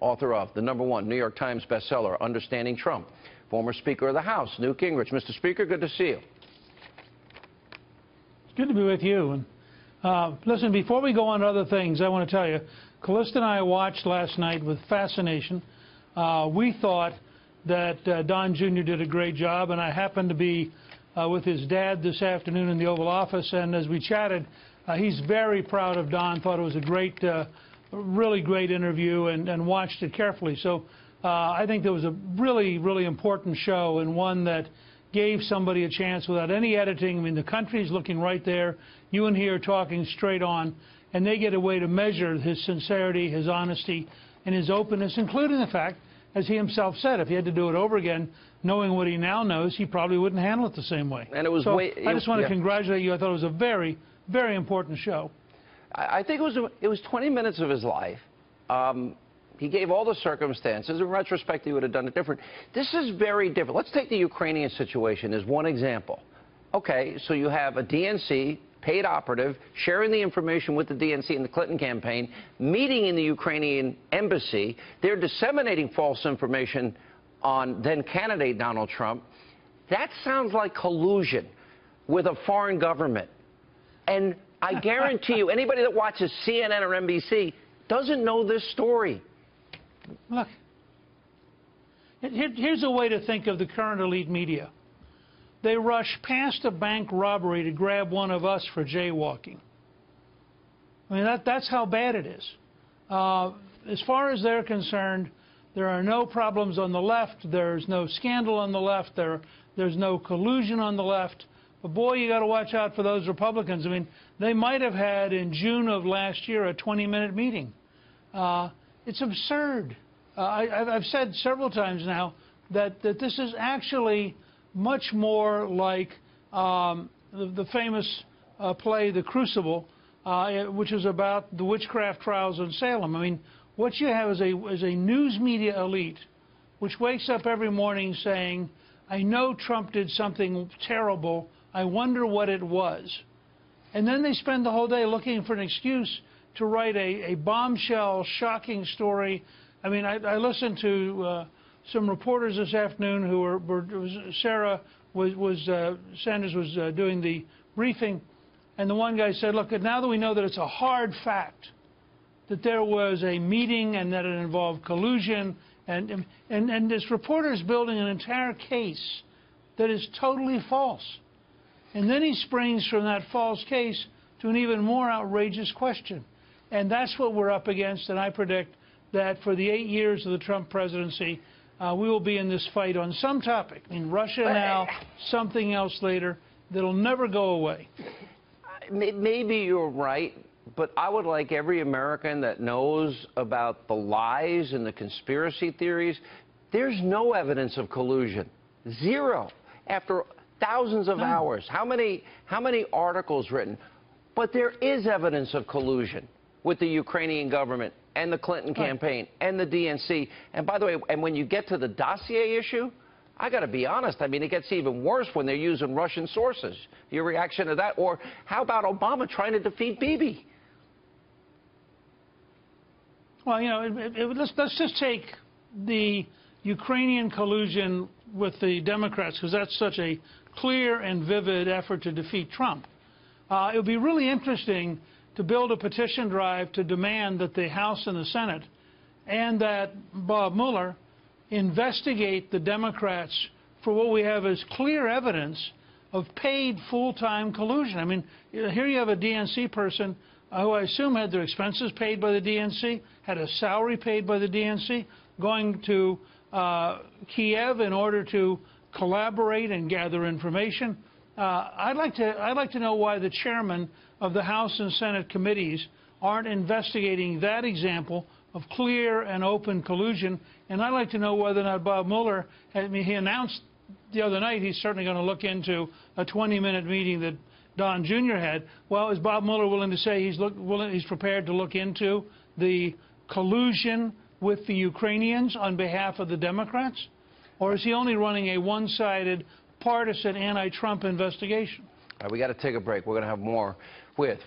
author of the #1 New York Times bestseller, Understanding Trump, former Speaker of the House, Newt Gingrich. Mr. Speaker, good to see you. It's good to be with you. And listen, before we go on to other things, I want to tell you, Callista and I watched last night with fascination. We thought that Don Jr. did a great job, and I happened to be with his dad this afternoon in the Oval Office, and as we chatted, he's very proud of Don, thought it was a great, really great interview, and watched it carefully. So I think there was a really, really important show, and one that gave somebody a chance without any editing. I mean, the country's looking right there. You and he are talking straight on, and they get a way to measure his sincerity, his honesty, and his openness, including the fact, as he himself said, if he had to do it over again, knowing what he now knows, he probably wouldn't handle it the same way. And it was so I just want to congratulate you. I thought it was a very, very important show. I think it was 20 minutes of his life. He gave all the circumstances. In retrospect, he would have done it different. This is very different. Let's take the Ukrainian situation as one example. Okay, so you have a DNC paid operative sharing the information with the DNC and the Clinton campaign, meeting in the Ukrainian embassy. They're disseminating false information on then-candidate Donald Trump. That sounds like collusion with a foreign government. And I guarantee you, anybody that watches CNN or NBC doesn't know this story. Look, here's a way to think of the current elite media. They rush past a bank robbery to grab one of us for jaywalking. I mean, that's how bad it is. As far as they're concerned, there are no problems on the left. There's no scandal on the left. There's no collusion on the left. But, boy, you got to watch out for those Republicans. I mean, they might have had in June of last year a 20-minute meeting. It's absurd. I've said several times now that this is actually much more like the famous play, The Crucible, which is about the witchcraft trials in Salem. I mean, what you have is a news media elite which wakes up every morning saying, I know Trump did something terrible. I wonder what it was. And then they spend the whole day looking for an excuse to write a bombshell, shocking story. I mean, I listened to some reporters this afternoon who were Sanders was doing the briefing, and the one guy said, look, now that we know that it's a hard fact that there was a meeting and that it involved collusion, and this reporter is building an entire case that is totally false. And then he springs from that false case to an even more outrageous question. And that's what we're up against, and I predict that for the 8 years of the Trump presidency, we will be in this fight on some topic. I mean, Russia now, something else later, that'll never go away. Maybe you're right, but I would like every American that knows about the lies and the conspiracy theories. There's no evidence of collusion. Zero. After thousands of hours. How many articles written? But there is evidence of collusion with the Ukrainian government and the Clinton campaign and the DNC. And by the way, and when you get to the dossier issue, I got to be honest, I mean, it gets even worse when they're using Russian sources. Your reaction to that? Or how about Obama trying to defeat Bibi? Well, you know, let's just take the Ukrainian collusion with the Democrats, because that's such a clear and vivid effort to defeat Trump. It would be really interesting to build a petition drive to demand that the House and the Senate and that Bob Mueller investigate the Democrats for what we have as clear evidence of paid full-time collusion. I mean, here you have a DNC person who I assume had their expenses paid by the DNC, had a salary paid by the DNC, going to Kiev in order to collaborate and gather information. I'd like to know why the chairman of the House and Senate committees aren't investigating that example of clear and open collusion. And I'd like to know whether or not Bob Mueller, I mean, he announced the other night he's certainly going to look into a 20-minute meeting that Don Jr. had. Well, is Bob Mueller willing to say he's prepared to look into the collusion with the Ukrainians on behalf of the Democrats? Or is he only running a one-sided, partisan anti-Trump investigation? All right, we got to take a break. We're going to have more with